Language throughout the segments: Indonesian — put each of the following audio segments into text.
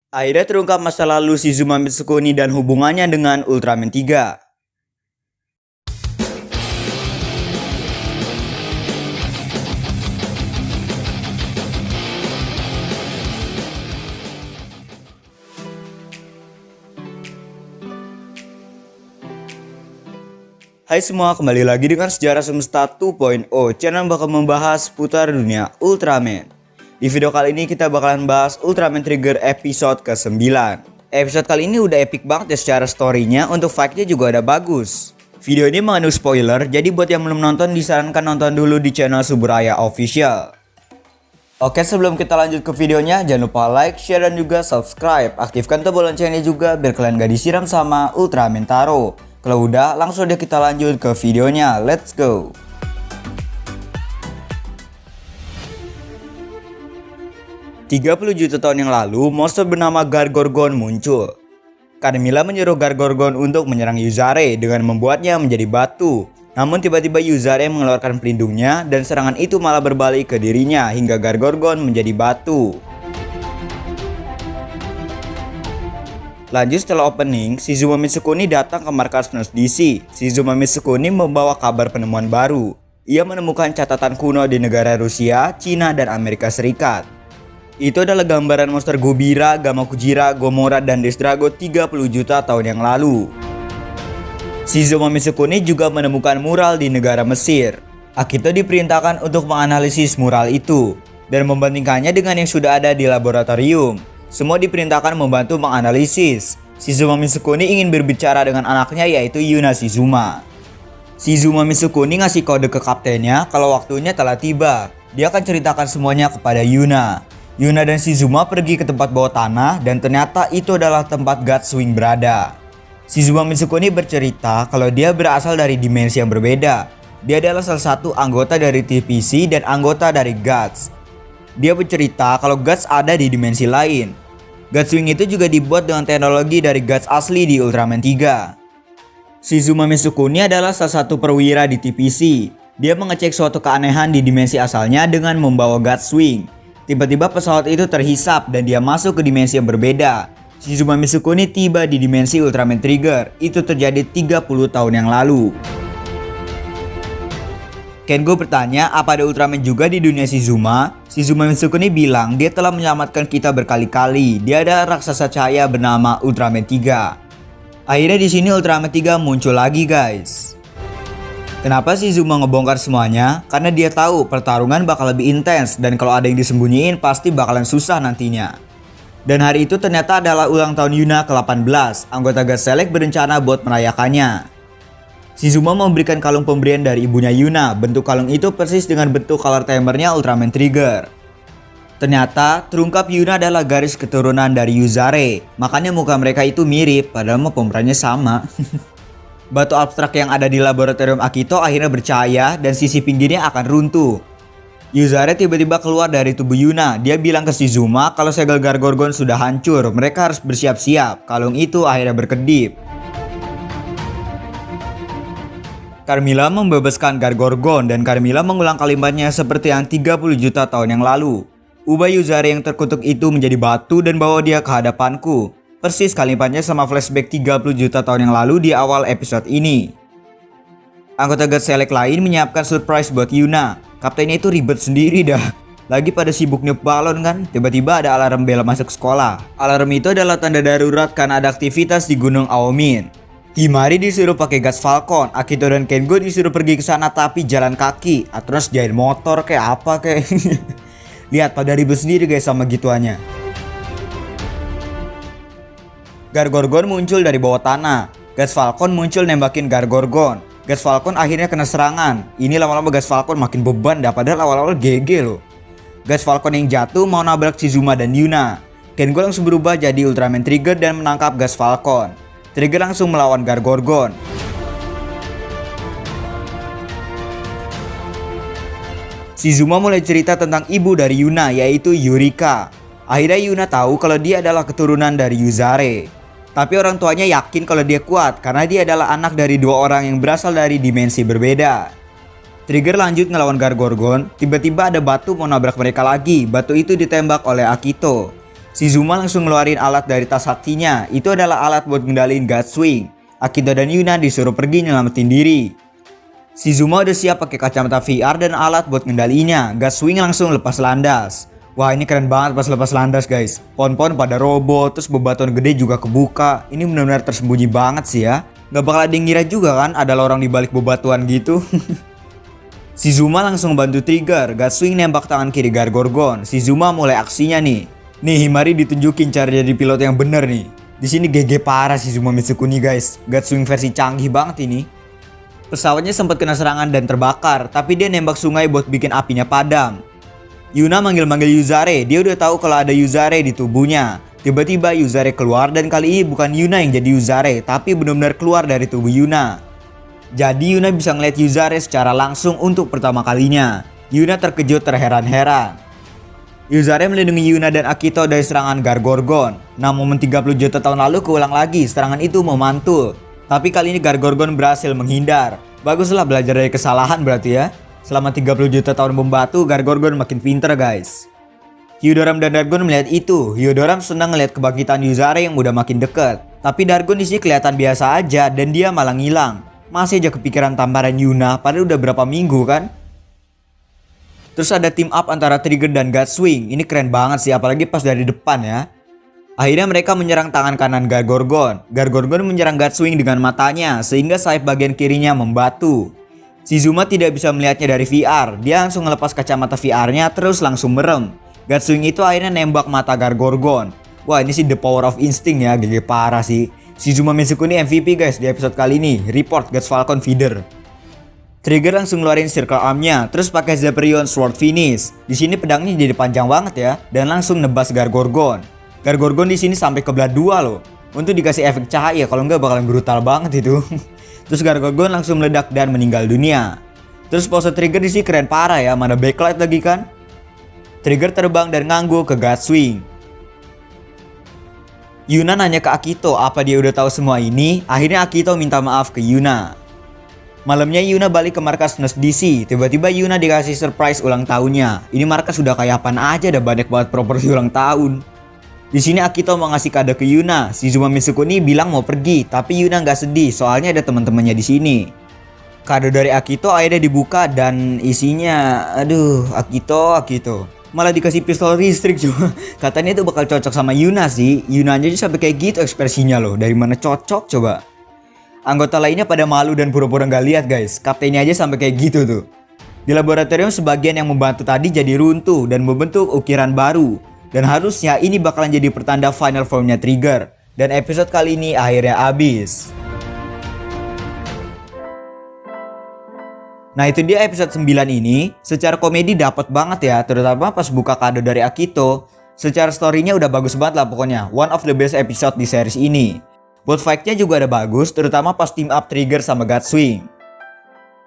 Akhirnya terungkap masa lalu Shizuma Mitsukuni dan hubungannya dengan Ultraman 3. Hai semua, kembali lagi dengan Sejarah Semesta 2.0, channel bakal membahas seputar dunia Ultraman. Di video kali ini kita bakalan bahas Ultraman Trigger episode ke-9. Episode kali ini udah epic banget ya secara storynya, untuk fight-nya juga ada bagus. Video ini mengandung spoiler, jadi buat yang belum nonton disarankan nonton dulu di channel Suburaya Official. Oke, sebelum kita lanjut ke videonya, jangan lupa like, share, dan juga subscribe. Aktifkan tombol loncengnya juga biar kalian gak disiram sama Ultraman Taro. Kalau udah, langsung deh kita lanjut ke videonya. Let's go! "30 juta tahun yang lalu, monster bernama Gargorgon muncul. Carmilla menyuruh Gargorgon untuk menyerang Yuzare dengan membuatnya menjadi batu. Namun tiba-tiba Yuzare mengeluarkan pelindungnya dan serangan itu malah berbalik ke dirinya hingga Gargorgon menjadi batu. Lanjut setelah opening, Shizuma Mitsukuni datang ke markas Nurse DC. Shizuma Mitsukuni membawa kabar penemuan baru. Ia menemukan catatan kuno di negara Rusia, Cina, dan Amerika Serikat. Itu adalah gambaran monster Gobira, Gamakujira, Gomora, dan Death Drago 30 juta tahun yang lalu. Shizuma Mitsukuni juga menemukan mural di negara Mesir. Akito diperintahkan untuk menganalisis mural itu dan membandingkannya dengan yang sudah ada di laboratorium. Semua diperintahkan membantu menganalisis. Shizuma Mitsukuni ingin berbicara dengan anaknya yaitu Yuna Shizuma. Shizuma Mitsukuni ngasih kode ke kaptennya kalau waktunya telah tiba. Dia akan ceritakan semuanya kepada Yuna. Yuna dan Shizuma pergi ke tempat bawah tanah dan ternyata itu adalah tempat Gutswing berada. Shizuma Mitsukuni bercerita kalau dia berasal dari dimensi yang berbeda. Dia adalah salah satu anggota dari TPC dan anggota dari Guts. Dia bercerita kalau Guts ada di dimensi lain. Gutswing itu juga dibuat dengan teknologi dari Guts asli di Ultraman 3. Shizuma Mitsukuni adalah salah satu perwira di TPC. Dia mengecek suatu keanehan di dimensi asalnya dengan membawa Gutswing. Tiba-tiba pesawat itu terhisap dan dia masuk ke dimensi yang berbeda. Shizuma Mitsukuni tiba di dimensi Ultraman Trigger. Itu terjadi 30 tahun yang lalu. Kengo bertanya apa ada Ultraman juga di dunia Shizuma. Shizuma Mitsukuni bilang dia telah menyelamatkan kita berkali-kali. Dia adalah raksasa cahaya bernama Ultraman 3. Akhirnya di sini Ultraman 3 muncul lagi guys. Kenapa Shizuma ngebongkar semuanya? Karena dia tahu pertarungan bakal lebih intens dan kalau ada yang disembunyiin pasti bakalan susah nantinya. Dan hari itu ternyata adalah ulang tahun Yuna ke-18. Anggota Guts Select berencana buat merayakannya. Shizuma memberikan kalung pemberian dari ibunya Yuna. Bentuk kalung itu persis dengan bentuk color timernya Ultraman Trigger. Ternyata terungkap Yuna adalah garis keturunan dari Yuzare. Makanya muka mereka itu mirip padahal pemerannya sama. Batu abstrak yang ada di laboratorium Akito akhirnya bercahaya dan sisi pinggirnya akan runtuh. Yuzare tiba-tiba keluar dari tubuh Yuna. Dia bilang ke Shizuma kalau segel Gargorgon sudah hancur. Mereka harus bersiap-siap. Kalung itu akhirnya berkedip. Carmilla membebaskan Gargorgon dan Carmilla mengulang kalimatnya seperti yang 30 juta tahun yang lalu. Ubah Yuzare yang terkutuk itu menjadi batu dan bawa dia ke hadapanku. Persis kalimatnya sama flashback 30 juta tahun yang lalu di awal episode ini. Anggota Guts Select lain menyiapkan surprise buat Yuna. Kaptennya itu ribet sendiri dah. Lagi pada sibuk niup balon kan, tiba-tiba ada alarm bel masuk sekolah. Alarm itu adalah tanda darurat karena ada aktivitas di Gunung Aomin. Himari disuruh pakai gas Falcon, Akito dan Kengo disuruh pergi ke sana tapi jalan kaki, terus jalan motor kayak apa kayak. Lihat pada ribet sendiri guys sama gituannya. Gargorgon muncul dari bawah tanah. Gas Falcon muncul nembakin Gargorgon. Gas Falcon akhirnya kena serangan. Ini lama-lama Gas Falcon makin beban dah padahal awal-awal GG loh. Gas Falcon yang jatuh mau nabrak Shizuma dan Yuna. Kengo langsung berubah jadi Ultraman Trigger dan menangkap Gas Falcon. Trigger langsung melawan Gargorgon. Shizuma mulai cerita tentang ibu dari Yuna yaitu Yurika. Akhirnya Yuna tahu kalau dia adalah keturunan dari Yuzare. Tapi orang tuanya yakin kalau dia kuat karena dia adalah anak dari dua orang yang berasal dari dimensi berbeda. Trigger lanjut ngelawan Gargorgon, tiba-tiba ada batu mau nabrak mereka lagi. Batu itu ditembak oleh Akito. Shizuma langsung ngeluarin alat dari tas saktinya. Itu adalah alat buat ngendaliin God Swing. Akito dan Yuna disuruh pergi nyelamatin diri. Shizuma udah siap pakai kacamata VR dan alat buat ngendaliinnya. God Swing langsung lepas landas. Wah, ini keren banget pas lepas landas guys. Pohon-pohon pada robot, terus bebatuan gede juga kebuka. Ini benar-benar tersembunyi banget sih ya. Gak bakal ada yang ngira juga kan ada lorong di balik bebatuan gitu. Shizuma langsung bantu trigger. God Swing nembak tangan kiri Gargorgon. Shizuma mulai aksinya nih. Nih Himari ditunjukin cara jadi pilot yang bener nih. Di sini GG parah Shizuma Mitsukuni guys. God Swing versi canggih banget ini. Pesawatnya sempat kena serangan dan terbakar, tapi dia nembak sungai buat bikin apinya padam. Yuna manggil-manggil Yuzare. Dia udah tahu kalau ada Yuzare di tubuhnya. Tiba-tiba Yuzare keluar dan kali ini bukan Yuna yang jadi Yuzare, tapi benar-benar keluar dari tubuh Yuna. Jadi Yuna bisa ngeliat Yuzare secara langsung untuk pertama kalinya. Yuna terkejut terheran-heran. Yuzare melindungi Yuna dan Akito dari serangan Gargorgon. Nah, momen 30 juta tahun lalu keulang lagi, serangan itu memantul. Tapi kali ini Gargorgon berhasil menghindar. Baguslah belajar dari kesalahan berarti ya. Selama 30 juta tahun membatu, Gargorgon makin pinter guys. Hyodoram dan Dargon melihat itu. Hyodoram senang melihat kebangkitan Yuzare yang udah makin dekat. Tapi Dargon di sini kelihatan biasa aja dan dia malah ngilang. Masih aja kepikiran tamparan Yuna, padahal udah berapa minggu kan? Terus ada team up antara Trigger dan God Swing. Ini keren banget sih, apalagi pas dari depan ya. Akhirnya mereka menyerang tangan kanan Gargorgon. Gargorgon menyerang God Swing dengan matanya, sehingga sayap bagian kirinya membatu. Shizuma tidak bisa melihatnya dari VR. Dia langsung ngelepas kacamata VR-nya terus langsung merem. God Swing itu akhirnya nembak mata Gargorgon. Wah, ini sih the power of instinct ya, GG parah sih. Shizuma Mitsukuni MVP guys di episode kali ini. Report God's Falcon Feeder. Trigger langsung ngeluarin circle arm-nya, terus pakai Zephirion Sword Finish. Di sini pedangnya jadi panjang banget ya, dan langsung nebas Gargorgon. Gargorgon di sini sampai ke belah dua loh. Untuk dikasih efek cahaya, kalau nggak bakalan brutal banget itu. Terus Gargorgon langsung meledak dan meninggal dunia. Terus pose Trigger di sini keren parah ya, mana backlight lagi kan? Trigger terbang dan ngangguk ke God Swing. Yuna nanya ke Akito apa dia udah tahu semua ini. Akhirnya Akito minta maaf ke Yuna. Malamnya Yuna balik ke markas Nurse DC. Tiba-tiba Yuna dikasih surprise ulang tahunnya. Ini markas sudah kayak apaan aja, ada banyak banget properti ulang tahun. Di sini Akito mau ngasih kado ke Yuna. Shizuma Mitsukuni bilang mau pergi, tapi Yuna nggak sedih soalnya ada teman-temannya di sini. Kado dari Akito akhirnya dibuka dan isinya, aduh, Akito. Malah dikasih pistol listrik juga. Katanya itu bakal cocok sama Yuna sih. Yuna aja sampai kayak gitu ekspresinya loh. Dari mana cocok coba? Anggota lainnya pada malu dan pura-pura nggak lihat guys. Kaptennya aja sampai kayak gitu tuh. Di laboratorium sebagian yang membantu tadi jadi runtuh dan membentuk ukiran baru. Dan harusnya ini bakalan jadi pertanda final formnya Trigger. Dan episode kali ini akhirnya habis. Nah itu dia episode 9 ini. Secara komedi dapat banget ya, terutama pas buka kado dari Akito. Secara storynya udah bagus banget lah pokoknya. One of the best episode di series ini. Buat fight-nya juga ada bagus, terutama pas team up Trigger sama God Swing.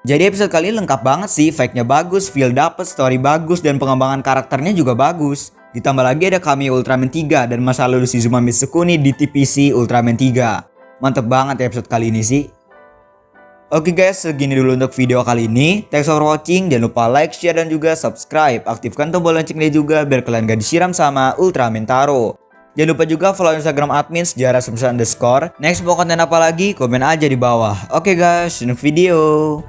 Jadi episode kali ini lengkap banget sih. Fight-nya bagus, feel dapet, story bagus, dan pengembangan karakternya juga bagus. Ditambah lagi ada cameo Ultraman 3 dan masa lalu Shizuma Mitsukuni di TPC Ultraman 3. Mantep banget ya episode kali ini sih. Oke guys, segini dulu untuk video kali ini. Thanks for watching, jangan lupa like, share, dan juga subscribe. Aktifkan tombol loncengnya juga biar kalian gak disiram sama Ultraman Taro. Jangan lupa juga follow Instagram admin sejarah__. Next mau konten apa lagi, komen aja di bawah. Oke guys, see you next video.